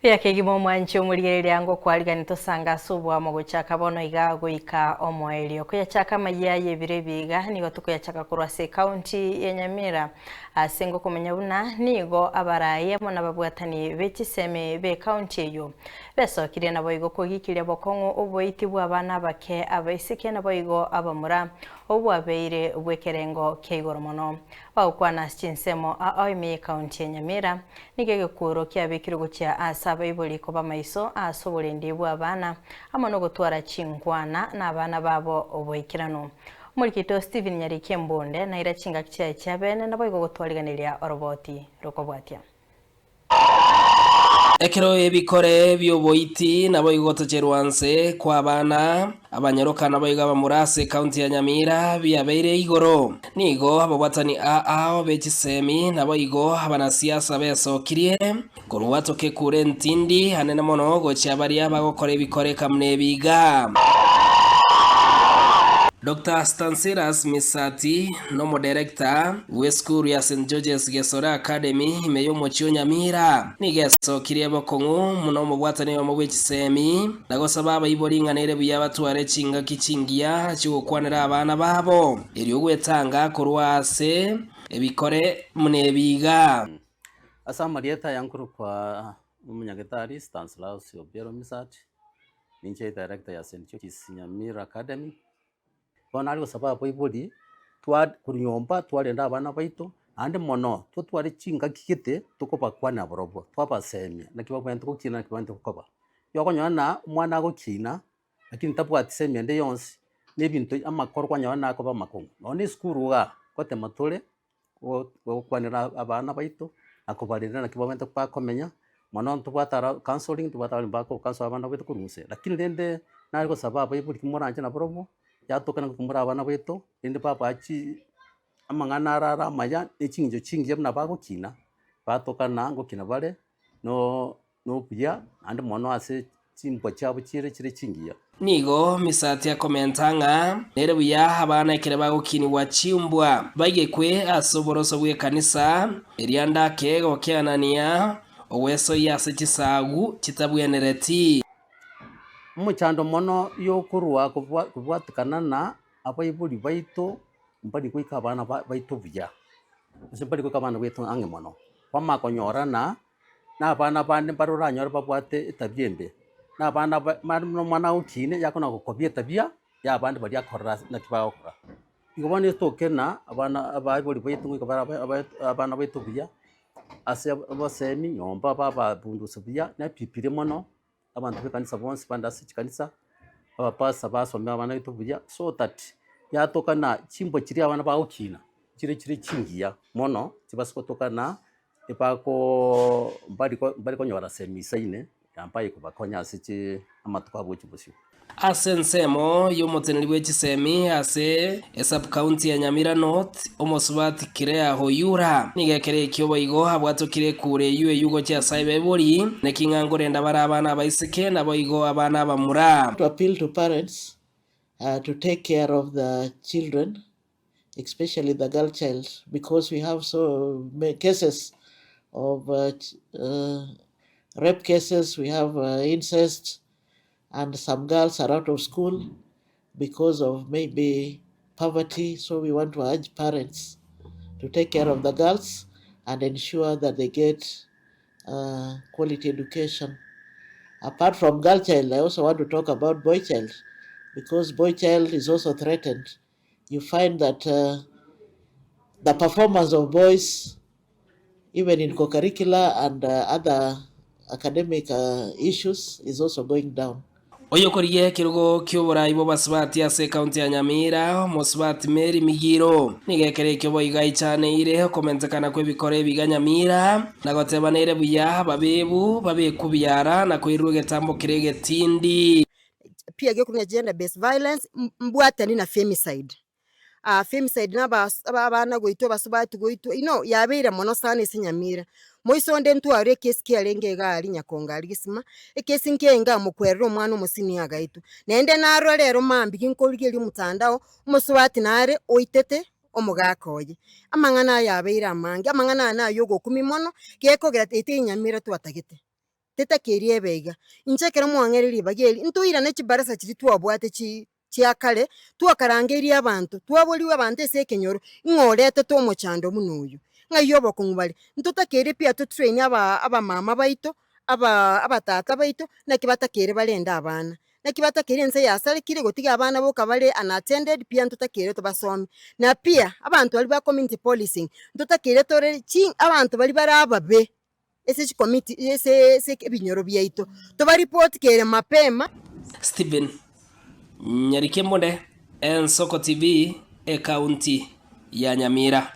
Yake gimo mwanchi omurigereria ngo kwarigani tosanga subwa mu guchaka bono iga guika omwerio kuyachaka mayaye bire biga nigo tukuyachaka kurwase county ya Nyamira asengo kumenya buna nigo abaraye mona babwatani bechiseme be county eyo besokire nabo igo kugikire bokongo oboiti bwa bana bake abaisike nabo igo abamura obwabeire bwekerengo keigoro mono baukwana chinsemo aoimi county ya Nyamira nigege kuro kya bikiro kya asaba ibuli ko bamaiso asobolende bwa bana amano gutwara chingwana na bana babo oboikirano Murikito Steven Nyarike Mbonde na ira chinga kya bene nabo igo gutwariganiria oroboti rokobwatia Ekero ebikore byoboiti nabo igotocherwanse kwa bana abanyaroka nabo igaba murase county ya Nyamira byabeire igoro nigo ababwatani ao bechisemi nabo igo abanasiasa besokirie kurwatoke kure ntindi hanene mono gocha bari abagokora ebikore kamne biga Dr. Stanislas Misati, nomo director, we school ya St. George's Gesora Academy, meyo mochio Nyamira. Nigeso kiriebo kongu, munomo bwatani wa mwechisemi, nagosa baba iboringa nere buyaba tuware chinga kichingia, chugo kwanera abana babo. Iriogwe tanga kuruwase, ebikore munebiga. Asa marieta yankuru kwa umunyagetari Stanislas Obiero Misati, ninche director ya St. George's Nyamira Academy. Bonari sababu ibodi twa kunyomba twarenda abana baito ande mono twari chinga kikite tukopa kwana borobo twabasemye nakiba kwento kukina kwento kukoba yokonyana mwana gukina lakini tabwati semye nde yonsi nebintu amakorwa nyana ko bamakongo none skuru ga kote matole wo kwanira abana baito akobarira nakiba kwento pakomenya mono tubwatara counseling tubwatara mbako counsel abana baito kuruse lakini ndende nariko sababu ibodi kimoranje na borobo yatokana kumura abana beto ende papa achi amangana rara maya echinjo chingi na bago kina batokana ngo kina bale no pya ande mono ase chimbwa chabo chire chingiya nigo Misati ya komentanga nere buya abana ekere bago kini wa chimbwa bagekwe asoboroso bwe kanisa erianda kego kyanania oweso yase chisagu chitabwenereti muchando mono yo kurwa kubwatikana na abayibuli baito mbali kwika abana baito bya mbali kwika abana baito ange mono kwama konyorana na abana bande barura nyora babwate etabyembe na abana mwana ukine yakona gukobye tabya ya abandi bari akora na kibakora igobone tokena abana abayibuli baito kwika abana baito bya ase abasemi nyomba baba bunduso bya na pipire mono abantu bekanisa bonse bandasi chikanisa abapasa basomya abana bitubuya so that yatokana chimbo chiri abana baukina chiri chingiya mono chibasikotokana epako mbali konyora semisa ine yambaye kubakonya asichi amatuka bochibusyo Asensemo yomoteneri bwechisemi ase sub county ya Nyamira North omosubati kirea hoyura nigekere kyobo igo habwatokire kure yuwe yugo cha saibe bori nekingangorenda bara abana baisike nabo igo abana bamura to appeal to parents to take care of the children, especially the girl child, because we have so many cases of rape cases, we have incest, and some girls are out of school because of maybe poverty. So we want to urge parents to take care of the girls and ensure that they get quality education. Apart from girl child, I also want to talk about boy child, because boy child is also threatened. You find that the performance of boys, even in co-curricular and other academic issues, is also going down. Oyokoriye kirugo kyobora ibo basubati ase county ya Nyamira mosubati Mary Migiro nigekere kyobo igai cyane ire komentekana kwe bikore biga Nyamira nagoteba nere buya babebu babekubyara na kwiruge tambo kirege tindi pia gekunya gender based violence mbwatani na femicide femicide abana goito basubati goito yabeira mono sana ise Nyamira moisonde ntware kesi kyalenge gali nyakonga alisima ekesi nkenga mukwerero mwana umusini agaitu nende naro rero mambi kinkolge li mutandao umusubati nare oitete omugakoye amangana yabeira amange amangana na yogo 10 mono gekogera tete Nyamira twatagete tetakerie beiga inchekera mwang'ereri bageli ntuira ne chibarasa chiri twabwate chiakare twakarangeria abantu twaboliwe abantu ase ekenyoro ng'orete tomochando munuyu ng'ayobo kong'ubari ntotakere pia to train aba mama baito abatata baito naki batakere barenda abana naki batakere ense yasarekire gotiga abana boka bare unattended pia ntotakere tobasome na pia abantu bali ba community policing ntotakere tore abantu bali barababe ese committee ese ebinyoro byaito toba report kere mapema. Stephen Nyarikemonde, Ensoko TV, e county ya Nyamira.